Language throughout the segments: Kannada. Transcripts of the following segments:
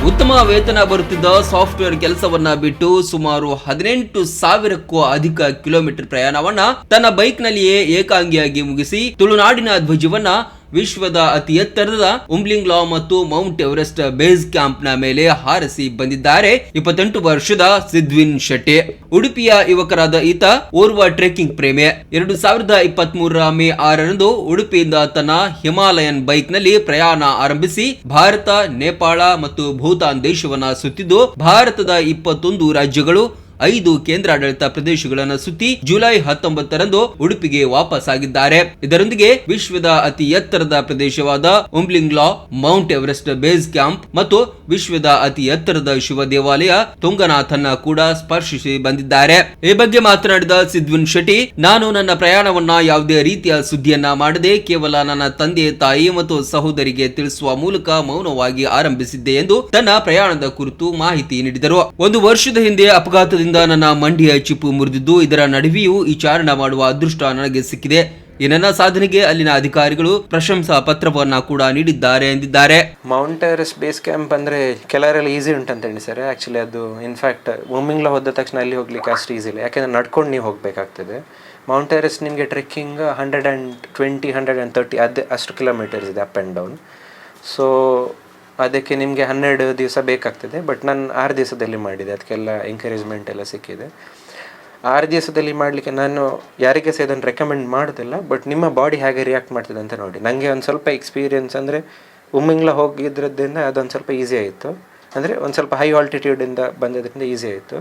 ಉತ್ತಮ ವೇತನ ಬರುತ್ತಿದ್ದ ಸಾಫ್ಟ್ವೇರ್ ಕೆಲಸವನ್ನ ಬಿಟ್ಟು ಸುಮಾರು 18,000ಕ್ಕೂ ಅಧಿಕ ಕಿಲೋಮೀಟರ್ ಪ್ರಯಾಣವನ್ನ ತನ್ನ ಬೈಕ್ ನಲ್ಲಿಯೇ ಏಕಾಂಗಿಯಾಗಿ ಮುಗಿಸಿ ತುಳುನಾಡಿನ ಧ್ವಜವನ್ನ ವಿಶ್ವದ ಅತಿ ಎತ್ತರದ ಉಮ್ಲಿಂಗ್ಲಾ ಮತ್ತು ಮೌಂಟ್ ಎವರೆಸ್ಟ್ ಬೇಸ್ ಕ್ಯಾಂಪ್ ನ ಮೇಲೆ ಹಾರಿಸಿ ಬಂದಿದ್ದಾರೆ 28 ವರ್ಷದ ಸಿದ್ವಿನ್ ಶೆಟ್ಟಿ. ಉಡುಪಿಯ ಯುವಕರಾದ ಈತ ಓರ್ವ ಟ್ರೆಕ್ಕಿಂಗ್ ಪ್ರೇಮಿ. 2023 ಮೇ 6ರಂದು ಉಡುಪಿಯಿಂದ ತನ್ನ ಹಿಮಾಲಯನ್ ಬೈಕ್ ನಲ್ಲಿ ಪ್ರಯಾಣ ಆರಂಭಿಸಿ ಭಾರತ, ನೇಪಾಳ ಮತ್ತು ಭೂತಾನ್ ದೇಶವನ್ನ ಸುತ್ತಿದ್ದು ಭಾರತದ 21 ರಾಜ್ಯಗಳು 5 ಕೇಂದ್ರಾಡಳಿತ ಪ್ರದೇಶಗಳನ್ನು ಸುತ್ತಿ ಜುಲೈ 19ರಂದು ಉಡುಪಿಗೆ ವಾಪಸ್ ಆಗಿದ್ದಾರೆ. ಇದರೊಂದಿಗೆ ವಿಶ್ವದ ಅತಿ ಎತ್ತರದ ಪ್ರದೇಶವಾದ Umling La, Mount Everest base camp ಮತ್ತು ವಿಶ್ವದ ಅತಿ ಎತ್ತರದ ಶಿವ ದೇವಾಲಯ ತುಂಗನಾಥನ್ನ ಕೂಡ ಸ್ಪರ್ಶಿಸಿ ಬಂದಿದ್ದಾರೆ. ಈ ಬಗ್ಗೆ ಮಾತನಾಡಿದ ಸಿದ್ವಿನ್ ಶೆಟ್ಟಿ, ನಾನು ನನ್ನ ಪ್ರಯಾಣವನ್ನ ಯಾವುದೇ ರೀತಿಯ ಸುದ್ದಿಯನ್ನ ಮಾಡದೆ ಕೇವಲ ನನ್ನ ತಂದೆ, ತಾಯಿ ಮತ್ತು ಸಹೋದರಿಗೆ ತಿಳಿಸುವ ಮೂಲಕ ಮೌನವಾಗಿ ಆರಂಭಿಸಿದ್ದೆ ಎಂದು ತನ್ನ ಪ್ರಯಾಣದ ಕುರಿತು ಮಾಹಿತಿ ನೀಡಿದರು. 1 ವರ್ಷದ ಹಿಂದೆ ಅಪಘಾತದಿಂದ ನನ್ನ ಮಂಡಿಯ ಚಿಪ್ಪು ಮುರಿದಿದ್ದು, ಇದರ ನಡುವೆಯೂ ಈ ಚಾರಣ ಮಾಡುವ ಅದೃಷ್ಟ ನನಗೆ ಸಿಕ್ಕಿದೆ. ಈ ನನ್ನ ಸಾಧನೆಗೆ ಅಲ್ಲಿನ ಅಧಿಕಾರಿಗಳು ಪ್ರಶಂಸಾ ಪತ್ರವನ್ನ ಕೂಡ ನೀಡಿದ್ದಾರೆ ಎಂದಿದ್ದಾರೆ. ಮೌಂಟ್ ಎವರೆಸ್ಟ್ ಬೇಸ್ ಕ್ಯಾಂಪ್ ಅಂದ್ರೆ ಕೆಲವರೆಲ್ಲ ಈಸಿ ಉಂಟಂತ ಹೇಳಿ ಸರ್. ಆಕ್ಚುಲಿ ಅದು ಇನ್ಫ್ಯಾಕ್ಟ್ ಉಮ್ಲಿಂಗ್ಲಾ ಹೋದ ತಕ್ಷಣ ಅಲ್ಲಿ ಹೋಗ್ಲಿಕ್ಕೆ ಅಷ್ಟು ಈಸಿ ಇಲ್ಲ, ಯಾಕೆಂದ್ರೆ ನಡ್ಕೊಂಡು ನೀವು ಹೋಗ್ಬೇಕಾಗ್ತದೆ. ಮೌಂಟ್ ಎವರೆಸ್ಟ್ ನಿಮಗೆ ಟ್ರೆಕ್ಕಿಂಗ್ 120-130 ಅಷ್ಟು ಕಿಲೋಮೀಟರ್ಸ್ ಇದೆ ಅಪ್ ಆ್ಯಂಡ್ ಡೌನ್. ಸೊ ಅದಕ್ಕೆ ನಿಮಗೆ 12 ದಿವಸ ಬೇಕಾಗ್ತದೆ. ಬಟ್ ನಾನು 6 ದಿವಸದಲ್ಲಿ ಮಾಡಿದೆ, ಅದಕ್ಕೆಲ್ಲ ಎಂಕರೇಜ್ಮೆಂಟ್ ಎಲ್ಲ ಸಿಕ್ಕಿದೆ. 6 ದಿವಸದಲ್ಲಿ ಮಾಡಲಿಕ್ಕೆ ನಾನು ಯಾರಿಗೆ ಸಹ ಇದನ್ನು ರೆಕಮೆಂಡ್ ಮಾಡೋದಿಲ್ಲ. ಬಟ್ ನಿಮ್ಮ ಬಾಡಿ ಹೇಗೆ ರಿಯಾಕ್ಟ್ ಮಾಡ್ತದೆ ಅಂತ ನೋಡಿ. ನನಗೆ ಒಂದು ಸ್ವಲ್ಪ ಎಕ್ಸ್ಪೀರಿಯನ್ಸ್ ಅಂದರೆ ಉಮ್ಲಿಂಗ್ಲಾ ಹೋಗಿದ್ರದ್ರಿಂದ ಅದೊಂದು ಸ್ವಲ್ಪ ಈಸಿ ಆಯಿತು. ಅಂದರೆ ಒಂದು ಸ್ವಲ್ಪ ಹೈ ಆಲ್ಟಿಟ್ಯೂಡಿಂದ ಬಂದಿದ್ದರಿಂದ ಈಸಿ ಆಯಿತು.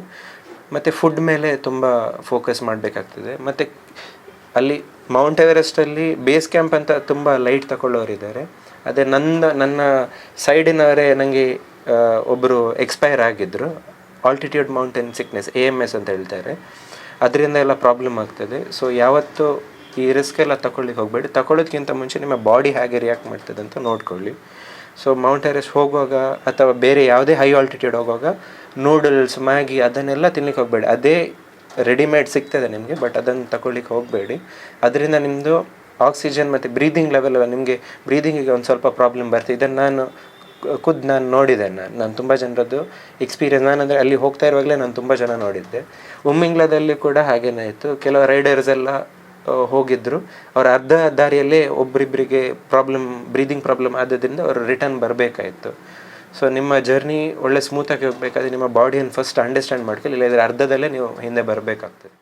ಮತ್ತು ಫುಡ್ ಮೇಲೆ ತುಂಬ ಫೋಕಸ್ ಮಾಡಬೇಕಾಗ್ತದೆ. ಮತ್ತು ಅಲ್ಲಿ ಮೌಂಟ್ ಎವರೆಸ್ಟಲ್ಲಿ ಬೇಸ್ ಕ್ಯಾಂಪ್ ಅಂತ ತುಂಬ ಲೈಟ್ ತಗೊಳ್ಳೋರಿದ್ದಾರೆ. ಅದೇ ನನ್ನ ಸೈಡಿನವರೇ ನನಗೆ ಒಬ್ಬರು ಎಕ್ಸ್ಪೈರ್ ಆಗಿದ್ದರು. ಆಲ್ಟಿಟ್ಯೂಡ್ ಮೌಂಟೇನ್ ಸಿಕ್ನೆಸ್ AMS ಅಂತ ಹೇಳ್ತಾರೆ, ಅದರಿಂದ ಎಲ್ಲ ಪ್ರಾಬ್ಲಮ್ ಆಗ್ತದೆ. ಸೊ ಯಾವತ್ತೂ ಈ ರಿಸ್ಕ್ ಎಲ್ಲ ತಗೊಳ್ಳಿಕ್ಕೆ ಹೋಗಬೇಡಿ. ತಗೊಳ್ಳೋದಕ್ಕಿಂತ ಮುಂಚೆ ನಿಮ್ಮ ಬಾಡಿ ಹೇಗೆ ರಿಯಾಕ್ಟ್ ಮಾಡ್ತದೆ ಅಂತ ನೋಡ್ಕೊಳ್ಳಿ. ಸೊ ಮೌಂಟ್ ಎವರೆಸ್ಟ್ ಹೋಗುವಾಗ ಅಥವಾ ಬೇರೆ ಯಾವುದೇ ಹೈ ಆಲ್ಟಿಟ್ಯೂಡ್ ಹೋಗುವಾಗ ನೂಡಲ್ಸ್, ಮ್ಯಾಗಿ ಅದನ್ನೆಲ್ಲ ತಿನ್ಲಿಕ್ಕೆ ಹೋಗಬೇಡಿ. ಅದೇ ರೆಡಿಮೇಡ್ ಸಿಗ್ತದೆ ನಿಮಗೆ, ಬಟ್ ಅದನ್ನು ತಗೊಳ್ಳಿಕ್ಕೆ ಹೋಗಬೇಡಿ. ಅದರಿಂದ ನಿಮ್ಮದು ಆಕ್ಸಿಜನ್ ಮತ್ತು ಬ್ರೀದಿಂಗ್ ಲೆವೆಲ್ ನಿಮಗೆ ಬ್ರೀದಿಂಗಿಗೆ ಒಂದು ಸ್ವಲ್ಪ ಪ್ರಾಬ್ಲಮ್ ಬರ್ತದೆ. ಇದನ್ನು ನಾನು ನೋಡಿದ್ದೇನೆ. ನಾನು ತುಂಬ ಜನರದ್ದು ಎಕ್ಸ್ಪೀರಿಯನ್ಸ್, ನಾನಂದರೆ ಅಲ್ಲಿ ಹೋಗ್ತಾ ಇರುವಾಗಲೇ ನಾನು ತುಂಬ ಜನ ನೋಡಿದ್ದೆ. ಉಮ್ಲಿಂಗ್ಲಾದಲ್ಲಿ ಕೂಡ ಹಾಗೇನೇ ಆಯಿತು. ಕೆಲವು ರೈಡರ್ಸ್ ಎಲ್ಲ ಹೋಗಿದ್ದರು, ಅವ್ರ ಅರ್ಧ ದಾರಿಯಲ್ಲೇ ಒಬ್ಬರಿಬ್ಬರಿಗೆ ಬ್ರೀದಿಂಗ್ ಪ್ರಾಬ್ಲಮ್ ಆದದ್ರಿಂದ ಅವರು ರಿಟರ್ನ್ ಬರಬೇಕಾಯಿತು. ಸೊ ನಿಮ್ಮ ಜರ್ನಿ ಒಳ್ಳೆ ಸ್ಮೂತಾಗಿ ಹೋಗಬೇಕಾದ್ರೆ ನಿಮ್ಮ ಬಾಡಿಯನ್ನು ಫಸ್ಟ್ ಅಂಡರ್ಸ್ಟ್ಯಾಂಡ್ ಮಾಡ್ಕೊಳ್ಳಿ, ಇಲ್ಲದ್ರೆ ಅರ್ಧದಲ್ಲೇ ನೀವು ಹಿಂದೆ ಬರಬೇಕಾಗ್ತದೆ.